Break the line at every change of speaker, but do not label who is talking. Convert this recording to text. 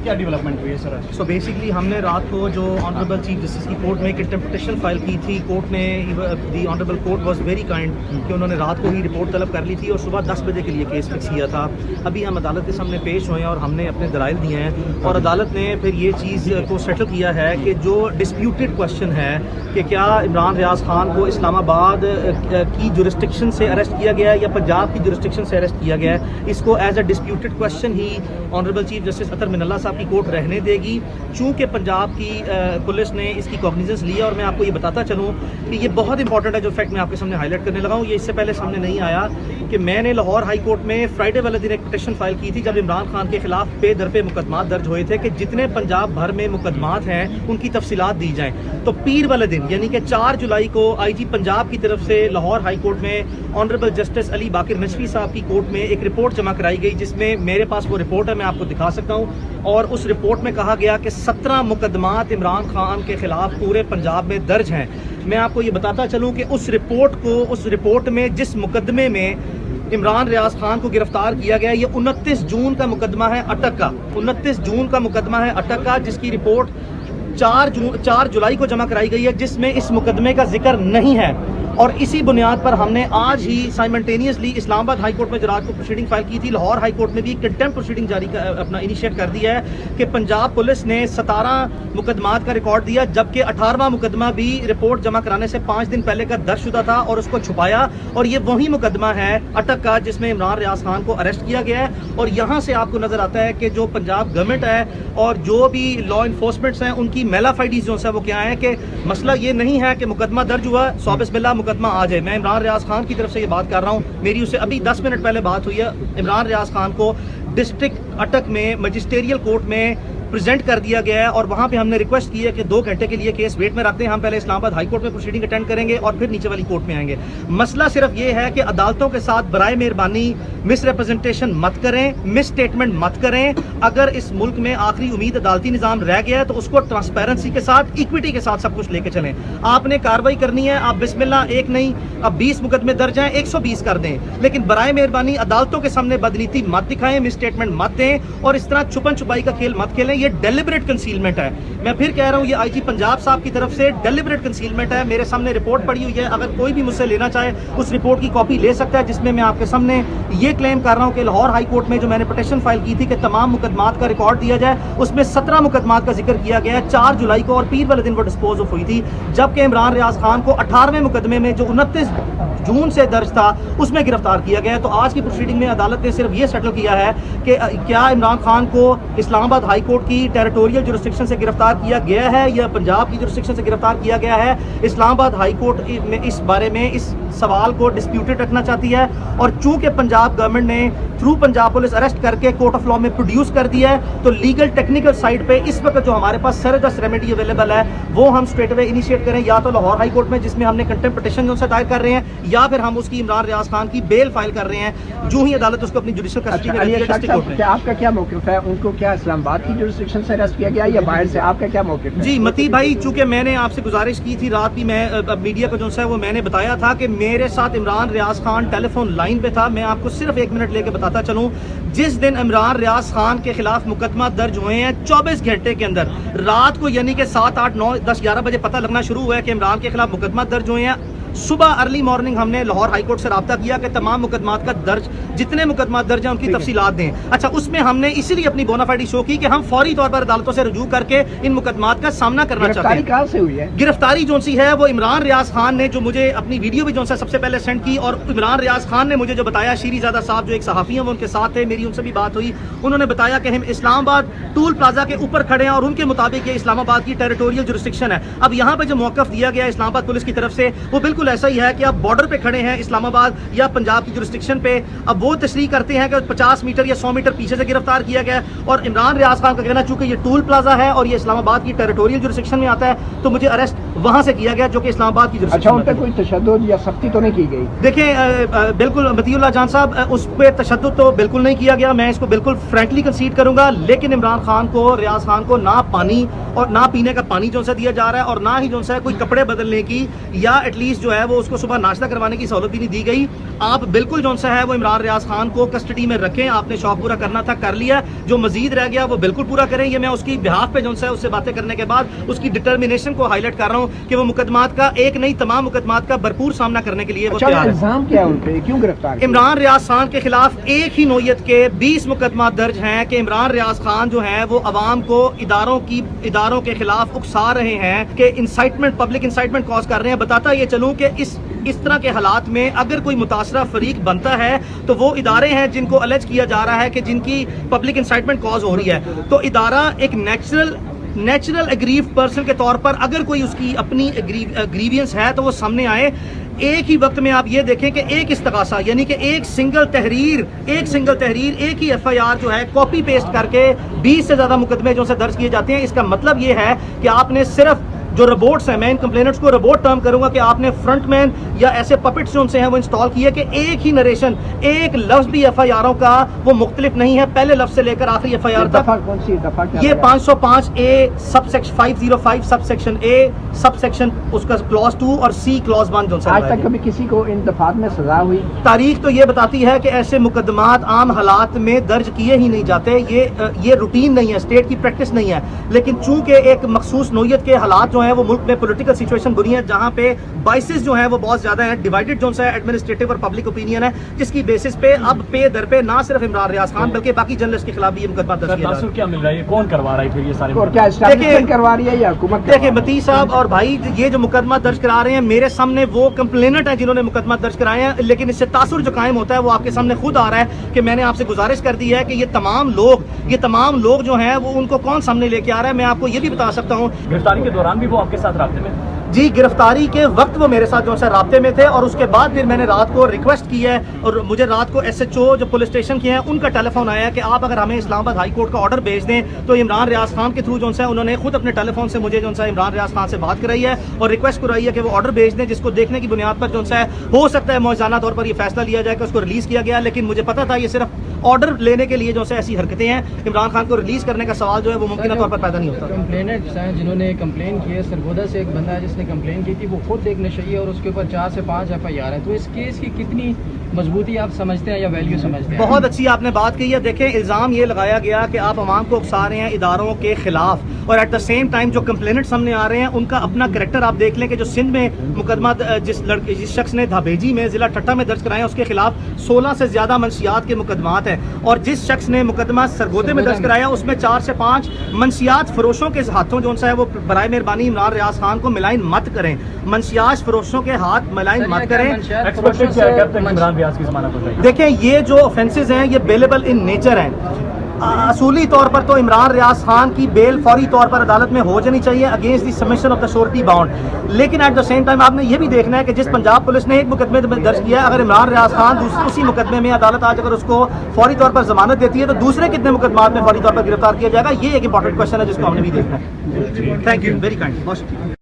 क्या डेवलपमेंट हुई है सर?
सो बेसिकली हमने रात को जो ऑनरेबल चीफ जस्टिस की कोर्ट में एक कंटेम्प्ट फाइल की थी, कोर्ट ने the honourable court was very kind कि उन्होंने रात को ही रिपोर्ट तलब कर ली थी और सुबह 10 बजे के लिए केस फिक्स किया था। अभी हम अदालत के सामने पेश हुए हैं और हमने अपने दलाइल दिए हैं और अदालत ने फिर ये चीज़ को सेटल किया है कि जो डिस्प्यूटेड क्वेश्चन है कि क्या इमरान रियाज खान को इस्लामाबाद की जुरिस्डिक्शन से अरेस्ट किया गया है या पंजाब की जुरिस्डिक्शन से अरेस्ट किया गया है, इसको एज अ डिस्प्यूटेड क्वेश्चन ही honourable chief justice Athar Minallah sahab की कोर्ट रहने देगी। चूँकि पंजाब की पुलिस ने इसकी कॉग्निजेंस लिया और मैं आपको ये बताता चलूँ कि ये बहुत इंपॉर्टेंट है जो फैक्ट मैं आपके सामने हाईलाइट करने लगा हूँ, ये इससे पहले सामने नहीं आया कि मैंने लाहौर हाई कोर्ट में फ्राइडे वाले दिन एक पिटीशन फाइल की थी जब इमरान खान के खिलाफ पे दर पे मुकदमात दर्ज हुए थे कि जितने पंजाब भर में मुकदमात हैं उनकी तफसीलात दी जाएं। तो पीर वाले दिन यानी कि 4 जुलाई को आईजी पंजाब की तरफ से लाहौर हाई कोर्ट में ऑनरेबल जस्टिस अली बाकिर नजफी साहब की कोर्ट में एक रिपोर्ट जमा कराई गई जिसमें मेरे पास वो रिपोर्ट है, मैं आपको दिखा सकता हूँ। और उस रिपोर्ट में कहा गया कि 17 मुकदमात इमरान खान के खिलाफ पूरे पंजाब में दर्ज हैं। मैं आपको ये बताता चलूँ कि उस रिपोर्ट में जिस मुकदमे में इमरान रियाज खान को गिरफ्तार किया गया, ये 29 जून का मुकदमा है अटक का, 29 जून का मुकदमा है अटक का, जिसकी रिपोर्ट 4 जुलाई को जमा कराई गई है, जिसमें इस मुकदमे का जिक्र नहीं है। और इसी बुनियाद पर हमने आज ही साइमल्टेनियसली इस्लामाबाद हाई कोर्ट में जो रात को प्रोसीडिंग फाइल की थी, लाहौर हाई कोर्ट में भी कंटेम्प्ट प्रोसीडिंग अपना इनिशिएट कर दिया है कि पंजाब पुलिस ने 17 मुकदमात का रिकॉर्ड दिया, जबकि 18वां मुकदमा भी रिपोर्ट जमा कराने से 5 दिन पहले का दर्जशुदा था और उसको छुपाया। और ये वही मुकदमा है अटक का जिसमें इमरान रियाज खान को अरेस्ट किया गया है। और यहाँ से आपको नजर आता है कि जो पंजाब गवर्नमेंट है और जो भी लॉ इन्फोर्समेंट्स हैं उनकी मेलाफाइडीज जो है वो क्या है कि मसला ये नहीं है कि मुकदमा दर्ज हुआ, सौ बिस्मिल्लाह मुकदमा आ जाए। मैं इमरान रियाज खान की तरफ से ये बात कर रहा हूँ, मेरी उससे अभी 10 मिनट पहले बात हुई है। इमरान रियाज खान को डिस्ट्रिक्ट अटक में मजिस्ट्रियल कोर्ट में प्रेजेंट कर दिया गया है और वहां पे हमने रिक्वेस्ट की है कि 2 घंटे के लिए केस वेट में रखते हैं। हम पहले इस्लामाबाद हाई कोर्ट में प्रोसीडिंग अटेंड करेंगे और फिर नीचे वाली कोर्ट में आएंगे। मसला सिर्फ ये है कि अदालतों के साथ बराए मेहरबानी मिस रिप्रेजेंटेशन मत करें, मिस स्टेटमेंट मत करें। अगर इस मुल्क में आखिरी उम्मीद अदालती निजाम रह गया है तो उसको ट्रांसपेरेंसी के साथ, इक्विटी के साथ सब कुछ लेके चलें। आपने कार्रवाई करनी है, आप बिस्मिल्लाह एक नहीं अब 20 मुकदमे दर्ज हैं 120 कर दें, लेकिन बराए मेहरबानी अदालतों के सामने बदनीति मत दिखाएं, मिस स्टेटमेंट मत दें और इस तरह छुपन छुपाई का खेल मत खेलें। ये डेलिबरेट कंसीलमेंट है। मैं फिर कह रहा हूं, ये आईजी पंजाब साहब की तरफ से डेलिबरेट कंसीलमेंट है। मेरे सामने रिपोर्ट पड़ी हुई है, अगर कोई भी मुझसे लेना चाहे उस रिपोर्ट की कॉपी ले सकता है, जिसमें मैं आपके सामने ये क्लेम कर रहा हूं कि लाहौर हाई कोर्ट में जो मैंने पिटीशन फाइल की थी कि तमाम मुकदमात का रिकॉर्ड दिया जाए, उसमें 17 मुकदमात का जिक्र किया गया है। 4 जुलाई को और पीर वाले दिन वो डिस्पोज ऑफ हुई थी, जबकि इमरान रियाज खान को 18वें मुकदमे में जो 29 जून से दर्ज था उसमें गिरफ्तार किया गया है। तो आज की प्रोसीडिंग में अदालत ने सिर्फ ये सेटल किया है कि क्या इमरान खान को इस्लामाबाद हाई कोर्ट की टेरिटोरियल जुरिस्डिक्शन से गिरफ्तार किया गया है या पंजाब की जुरिस्डिक्शन से गिरफ्तार किया गया है। इस्लामाबाद हाई कोर्ट में इस बारे में इस सवाल को डिस्प्यूटेड रखना चाहती है और चूंकि पंजाब गवर्नमेंट ने थ्रू पंजाब पुलिस अरेस्ट करके कोर्ट ऑफ लॉ में प्रोड्यूस कर दिया है, तो लीगल टेक्निकल साइड पे इस वक्त जो हमारे पास सरजस रेमेडी अवेलेबल है वो हम स्ट्रेट अवे इनिशिएट करें, या तो लाहौर हाई कोर्ट में जिसमें हमने कंटेम्प्ट पिटीशन जो दायर कर रहे हैं, या फिर हम उसकी इमरान रियाज खान की बेल फाइल कर रहे हैं जो ही अदालत उसको अपनी जुडिशियल कस्टडी में डिस्ट्रिक्ट कोर्ट में।
आपका क्या मौक़िफ़ है? उनको क्या इस्लामाबाद की जुरिस्डिक्शन से अरेस्ट किया गया या बाहर से? आपका क्या मौक़िफ़ है?
जी मती भाई, चूंकि मैंने आपसे गुजारिश की थी रात भी, मैं मीडिया को जो है वो मैंने बताया था कि मेरे साथ इमरान रियाज खान टेलीफोन लाइन पे था। मैं आपको सिर्फ 1 मिनट लेके बताता चलूं, जिस दिन इमरान रियाज खान के खिलाफ मुकदमा दर्ज हुए हैं 24 घंटे के अंदर रात को यानी कि 7, 8, 9, 10, 11 बजे पता लगना शुरू हुआ है कि इमरान के खिलाफ मुकदमा दर्ज हुए हैं। सुबह अर्ली मॉर्निंग हमने लाहौर हाई कोर्ट से रब्ता किया कि तमाम मुकदमात का दर्ज, जितने मुकदमात दर्ज हैं उनकी तफसीलात दें। अच्छा, उसमें हमने इसीलिए अपनी बोनाफाइडी शो की कि हम फौरी तौर पर अदालतों से रुजू करके इन मुकदमात का सामना करना चाहते हैं।
कहां से हुई है
गिरफ्तारी जो सी है वो इमरान रियाज खान ने, जो मुझे अपनी वीडियो भी जो सबसे पहले सेंड की, और इमरान रियाज खान ने मुझे जो बताया, शीरीजादा साहब जो एक सहाफ़ी हैं वो उनके साथ थे, मेरी उनसे भी बात हुई, उन्होंने बताया कि हम इस्लामाबाद टूल प्लाजा के ऊपर खड़े हैं और उनके मुताबिक ये इस्लामाबाद की टेरिटोरियल जुरिस्डिक्शन है। अब यहाँ पे जो मौक़िफ़ दिया गया इस्लामाबाद पुलिस की तरफ से वो बिल्कुल ऐसा ही है कि आप बॉर्डर पे खड़े हैं इस्लामाबाद या पंजाब की जुरिस्डिक्शन पे। अब वो तशरीह करते हैं कि 50 मीटर या 100 मीटर पीछे से गिरफ्तार किया गया, और इमरान रियाज खान का कहना चूंकि ये टूल प्लाजा है और ये इस्लामाबाद की टेरिटोरियल जुरिस्डिक्शन में आता है तो मुझे अरेस्ट वहां से किया गया, जो कि इस्लामाबाद की
अच्छा,
jurisdiction
उन
में
पर
थी।
कोई तशद्दुद या सख्ती तो नहीं की गई?
देखें बिल्कुल मतीउल्लाह जान साहब, उस पर तशद्दुद तो बिल्कुल नहीं किया गया, मैं इसको बिल्कुल फ्रैंकली कंसीड करूंगा। लेकिन इमरान खान को, रियाज खान को ना पानी और ना पीने का पानी जो सा दिया जा रहा है, और ना ही जो सा है कोई कपड़े बदलने की या एटलीस्ट जो है वो उसको सुबह नाश्ता करवाने की सहूलत भी नहीं दी गई। आप बिल्कुल जो सा है वो इमरान रियाज खान को कस्टडी में रखें, आपने शौक पूरा करना था कर लिया, जो मजीद रह गया वो बिल्कुल पूरा करें। ये मैं उसकी बिहाफ पे जो सा है उससे बातें करने के बाद उसकी डिटर्मिनेशन को हाईलाइट कर रहा हूँ कि वो मुकदमात का एक नहीं तमाम मुकदमात का भरपूर सामना करने के लिए वो
अच्छा,
तैयार है।
इल्जाम क्या है उन पे, क्यों गिरफ्तार किया?
इमरान रियाज खान के खिलाफ एक ही नोयत के 20 मुकदमा दर्ज हैं कि इमरान रियाज खान जो है वो अवाम को इदारों के खिलाफ उकसा रहे हैं कि इंसाइटमेंट, पब्लिक इंसाइटमेंट कॉज कर रहे हैं। बताता ये चलूं कि इस तरह के हालात में अगर कोई मुतासरा फरीक बनता है तो वो इदारे हैं जिनको अलर्ज किया जा रहा है कि जिनकी पब्लिक इंसाइटमेंट कॉज हो रही है। तो इदारा एक नेचुरल एग्रीव पर्सन के तौर पर अगर कोई उसकी अपनी ग्रीवियंस है तो वो सामने आए। एक ही वक्त में आप ये देखें कि एक इस्तगासा यानी कि एक सिंगल तहरीर, एक ही एफआईआर जो है कॉपी पेस्ट करके 20 से ज्यादा मुकदमे जो से दर्ज किए जाते हैं। इसका मतलब ये है कि आपने सिर्फ जो रोबोट्स हैं, मैं इन कंप्लेनेंट्स को रोबोट टर्म करूंगा कि आपने फ्रंटमैन या ऐसे पपेट्स जो हैं वो इंस्टॉल किए कि एक ही नरेशन, एक लफ्ज भी एफआईआरों का वो मुख्तलिफ नहीं है, पहले लफ्ज से लेकर आखिरी एफआईआर तक।
दफा कौन सी दफा क्या
ये
लगा?
505A subsection 505 subsection A subsection उसका क्लॉज 2 और C क्लॉज 1 जो
आज तक कभी किसी को इन दफात में सजा हुई?
तारीख तो ये बताती है कि ऐसे मुकदमात आम हालात में दर्ज किए ही नहीं जाते। ये रूटीन नहीं है, स्टेट की प्रैक्टिस नहीं है। लेकिन चूंकि एक मखसूस नोयत के हालात जो हैं वो मुल्क में पॉलिटिकल सिचुएशन बुरी है, जहां पे बाइसेस जो हैं वो बहुत ज्यादा हैं, डिवाइडेड जो है एडमिनिस्ट्रेटिव और पब्लिक ओपिनियन है, जिसकी बेसिस पे अब पे दर पे ना सिर्फ इमरान रियाज खान बल्कि बाकी जर्नलिस्ट के खिलाफ भी ये मुकदमा दर्ज किया जा रहा है।
क्या मिल रहा है, कौन करवा रहा है फिर ये सारे?
और क्या एस्टैब्लिशमेंट करवा रही है या हुकूमत?
देखिए मती साहब और भाई, ये जो मुकदमा दर्ज करा रहे हैं मेरे सामने वो कंप्लेनेंट है जिन्होंने मुकदमा दर्ज कराए हैं, लेकिन इससे तासुर जो कायम होता है वो आपके सामने खुद आ रहा है कि मैंने आपसे गुजारिश कर दी है कि ये तमाम लोग जो हैं वो उनको कौन सामने लेके आ रहा है। मैं आपको ये भी बता सकता हूँ,
गिरफ्तारी के दौरान भी वो आपके साथ राब्ते में?
जी, गिरफ्तारी के वक्त वो मेरे साथ जो है राब्ते में थे, और उसके बाद फिर मैंने रात को रिक्वेस्ट की है और मुझे रात को SHO जो पुलिस स्टेशन के हैं उनका टेलीफोन आया कि आप अगर हमें इस्लामाबाद हाई कोर्ट का ऑर्डर भेज दें। तो इमरान रियाज खान के थ्रू जो है उन्होंने खुद अपने टेलीफोन से मुझे जो है इमरान रियाज खान से बात कराई है और रिक्वेस्ट कराई है कि वो ऑर्डर भेज दें, जिसको देखने की बुनियाद पर जो है हो सकता है मौज़ाना तौर पर यह फैसला लिया जाए कि उसको रिलीज किया गया। लेकिन मुझे पता था ये सिर्फ ऑर्डर लेने के लिए जो है ऐसी हरकतें हैं, इमरान खान को रिलीज करने का सवाल जो है वो मुमकिन तौर पर पैदा नहीं होता।
कंप्लेनेंट्स हैं जिन्होंने कंप्लेन की है, सरगोदा से एक बंदा है जिसने कंप्लेन की थी, वो खुद एक नशई है और उसके ऊपर 4 से 5 FIR है। तो इस केस की कितनी मजबूती आप समझते हैं या वैल्यू समझते हैं?
बहुत अच्छी आपने बात की है। देखें, इल्ज़ाम ये लगाया गया कि आप अवाम को उकसा रहे हैं इदारों के खिलाफ, और एट द सेम टाइम जो कंप्लेनेंट सामने आ रहे हैं उनका अपना करैक्टर आप देख लें कि जो सिंध में मुकदमा जिस शख्स ने धाबेजी में जिला ठट्टा में दर्ज कराया उसके खिलाफ 16 से ज्यादा मंशियात के मुकदमात हैं, और जिस शख्स ने मुकदमा सरगोदे में दर्ज कराया उसमें 4 से 5 मंशियात फरोशों के हाथों जो है वो बराए मेहरबानी इमरान रियाज खान को मिलाइन मत करें, मंशियात फरोशों के हाथ मिलाइन मत करें।
एक्सपेक्टेड क्या है इमरान रियाज की जमानत हो जाएगी?
देखें, ये जो ऑफेंसेस हैं ये बेलेबल इन नेचर हैं। असूली तौर पर तो इमरान रियाज खान की बेल फौरी तौर पर अदालत में हो जानी चाहिए against the submission of the surety bound. लेकिन एट द सेम टाइम आपने ये भी देखना है कि जिस पंजाब पुलिस ने एक मुकदमे में दर्ज किया है, अगर इमरान रियाज खान उसी मुकदमे में अदालत आज अगर उसको फौरी तौर पर जमानत देती है तो दूसरे कितने मुकदमात में फौरी तौर पर गिरफ्तार किया जाएगा, ये एक इंपॉर्टेंट क्वेश्चन है जिसको हमने भी देखना है। Thank you, very kind.